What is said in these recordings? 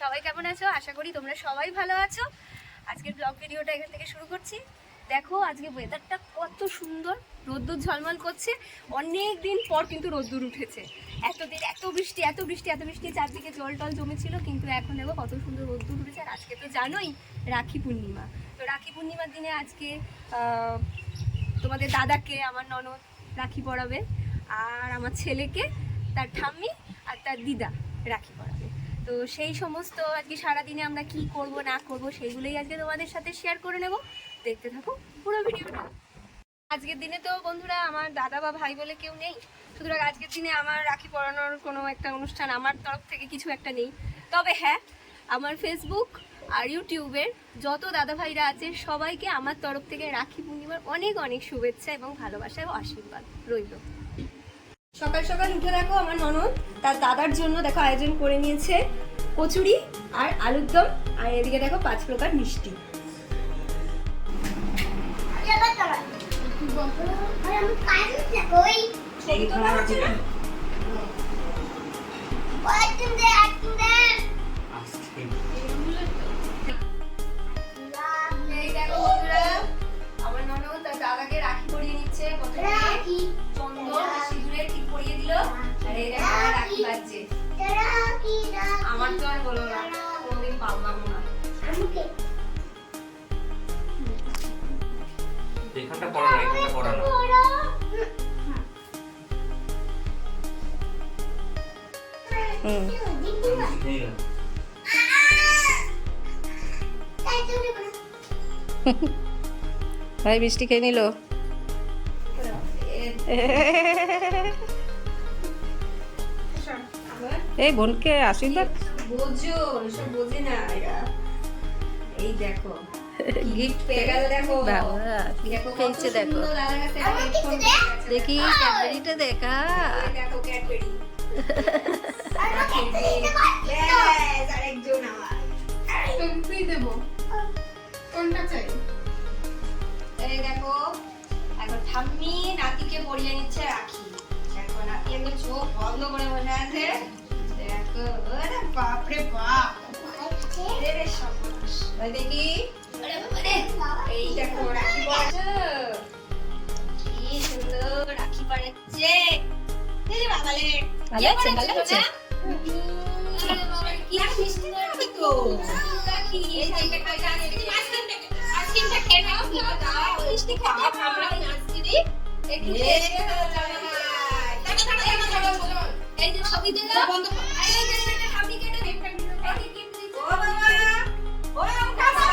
সবাই কেমন আছো? আশা করি তোমরা সবাই ভালো আছো। আজকের ব্লগ ভিডিওটা এখান থেকে শুরু করছি। দেখো আজকে ওয়েদারটা কত সুন্দর, রোদ্দুর ঝলমল করছে। অনেক দিন পর কিন্তু রোদ্দুর উঠেছে। এতদিন এত বৃষ্টি চারদিকে জল টল জমেছিল, কিন্তু এখন দেখো কত সুন্দর রোদ্দুর উঠেছে। আর আজকে তো জানোই রাখি পূর্ণিমা। তো রাখি পূর্ণিমার দিনে আজকে তোমাদের দাদাকে আমার ননদ রাখি পরাবে, আর আমার ছেলেকে তার ঠাম্মি আর তার দিদা রাখি পরাবে। তো সেই সমস্ত আজকে সারাদিনে আমরা কি করব না করব সেইগুলোই আজকে তোমাদের সাথে শেয়ার করে নেব। দেখতে থাকো পুরো ভিডিওটা। আজকের দিনে তো বন্ধুরা আমার দাদা বা ভাই বলে কেউ নেই, সুতরাং আজকের দিনে আমার রাখি পরানোর কোনো একটা অনুষ্ঠান আমার তরফ থেকে কিছু একটা নেই। তবে হ্যাঁ, আমার ফেসবুক আর ইউটিউবের যত দাদা ভাইরা আছে সবাইকে আমার তরফ থেকে রাখি পূর্ণিমার অনেক অনেক শুভেচ্ছা এবং ভালোবাসা এবং আশীর্বাদ রইল। সকাল সকাল উঠে দেখো আমার ননদ তার দাদার জন্য দেখো আয়োজন করে নিয়েছে কচুরি আর আলুর দম, আর এদিকে দেখো 5 প্রকার মিষ্টি। আমার ননদ তার দাদাকে রাখি পরিয়ে নিচ্ছে, চন্দন সিঁদুরের টিপ পরিয়ে দিল, আর এই দেখো রাখি বাজছে। আমার তো আর বলো না, কোনোদিন পাবলাম না। এখানটা পড়া না, এখানটা পড়া না। ভাই মিষ্টি খেয়ে নিল। এই বোনকে আশীর্বাদ বোঝো, এসব বোঝে না এরা। এই দেখো গিফট পেয়ে গেল, দেখো বাবা দেখো কত পেয়েছে, দেখো সুন্দর দাদার কাছে একটা headphone পেয়ে গেছে। দেখি ক্যাডবেরিটা দেখা। এই দেখো ক্যাডবেরি। ব্যাস, আরেকজন আমার। তুমি দেবো কোনটা চাই? এই দেখো এখন ঠাম্মি নাতিকে পরিয়ে নিচ্ছে রাখি। দেখো নাতি একদম চোখ বন্ধ করে বসে আছে। দেখো ওরে বাপ রে বাপ, রে সর্বনাশ। ওই দেখি এই দেখো রাখি পরাচ্ছে, কি সুন্দর রাখি পরাচ্ছে। এই বাবালে ভালো আছে, ভালো আছে। কি মিষ্টি রাখি তো রাখি। এই যে এটা কই জানি আইসক্রিমটা খেয়ে নাও, দাও মিষ্টি খাও, আমরা নাচছি রে একটু খেয়ে দাও। এই যে ছবি দিল বন্ধ কর। এই যে এটা আমি কেটে দেব, এই কি ও বাবা ও বাবা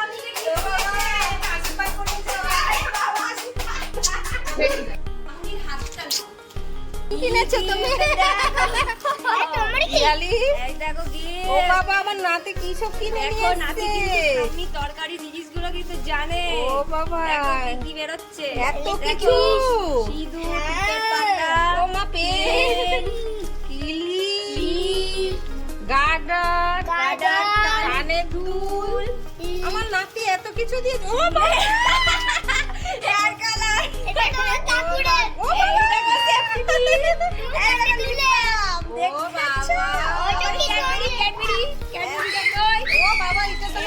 আমি কেটে ও বাবা আশীর্বাদ করে দাও। বাবা আশীর্বাদ আমি হাতটা কিনেছো তুমি? ইয়ালি এই দেখো কি ও বাবা, আমার নাতি কি সব কিনে দেখো নাতি নিয়েছে। কিন্তু আপনি তরকারি জিনিসগুলো কিন্তু জানে। ও বাবা, দেখো কি কি বেরোচ্ছে, এত দেখো, কিছু। সিঁদুর, টিপের পাতা, ও মা পেন, ক্লিপ, গার্ডার, কানের দুল। আমার নাতি এত কিছু দিয়ে, ও বাবা হেয়ার কালার, এটা তোমার ঠাকুরের। ও বাবা দেখো সেফটি ও বাবা ও বাবা, এটা তো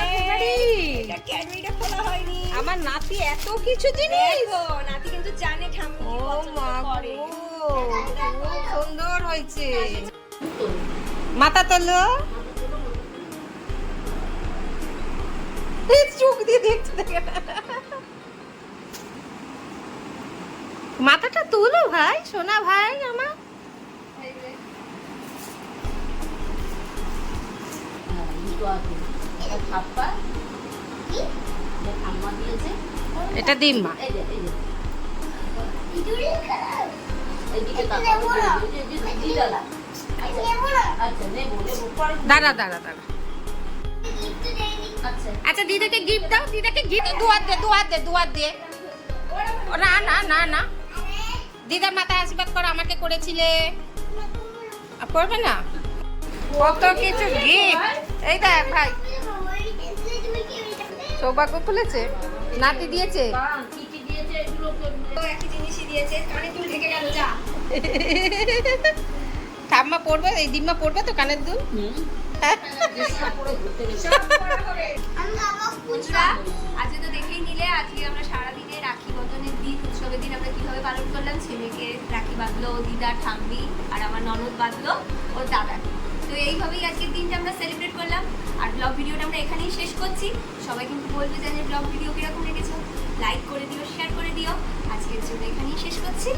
ক্যাডবেরিটা খোলা হয়নি। আমার নাতি এত কিছু জিনিস। দেখো নাতি কিন্তু জানে ঠাম্মি ও পছন্দ মা করে। গো, খুব সুন্দর হয়েছে। মাথা তোলো, চোখ দিয়ে দেখতে দেখে। মাথাটা তুলো ভাই, সোনা ভাই আমার। এটা দিম মা। দাঁড়া দাঁড়া দাঁড়া। আচ্ছা দিদাকে গিফট দাও, দিদাকে গিফট। দুয়ার দে দুয়ার দে দুয়ার দে। না না না না, দিদার মাথায় আশীর্বাদ করো, আমাকে করেছিলে, করবে না? কত কিছু গিফট। এই দেখ ভাই, সৌভাগ্য খুলেছে, নাতি দিয়েছে। তো একই জিনিসই দিয়েছে, কানে দুল থেকে গেল যা। ঠাম্মা পড়বে, এই দিম্মা পড়বে তো কানের দুল। হ্যাঁ। বন্ধুরা, আজকে তো দেখেই নিলে আজকে আমরা সারাদিনে রাখি বন্ধনের দিন, উৎসবের দিন আমরা কিভাবে পালন করলাম। ছেলেকে রাখি বাঁধলো দিদা, ঠাম্মি, আর আমার ননদ বাঁধলো ওর দাদাকে। তো এইভাবেই আজকের দিনটা আমরা সেলিব্রেট করলাম। আর ব্লগ ভিডিওটা আমরা এখানেই শেষ করছি। সবাই কিন্তু বলবে যে ব্লগ ভিডিও কিরকম লেগেছে, লাইক করে দিও, শেয়ার করে দিও। আজকের জন্য এখানেই শেষ করছি।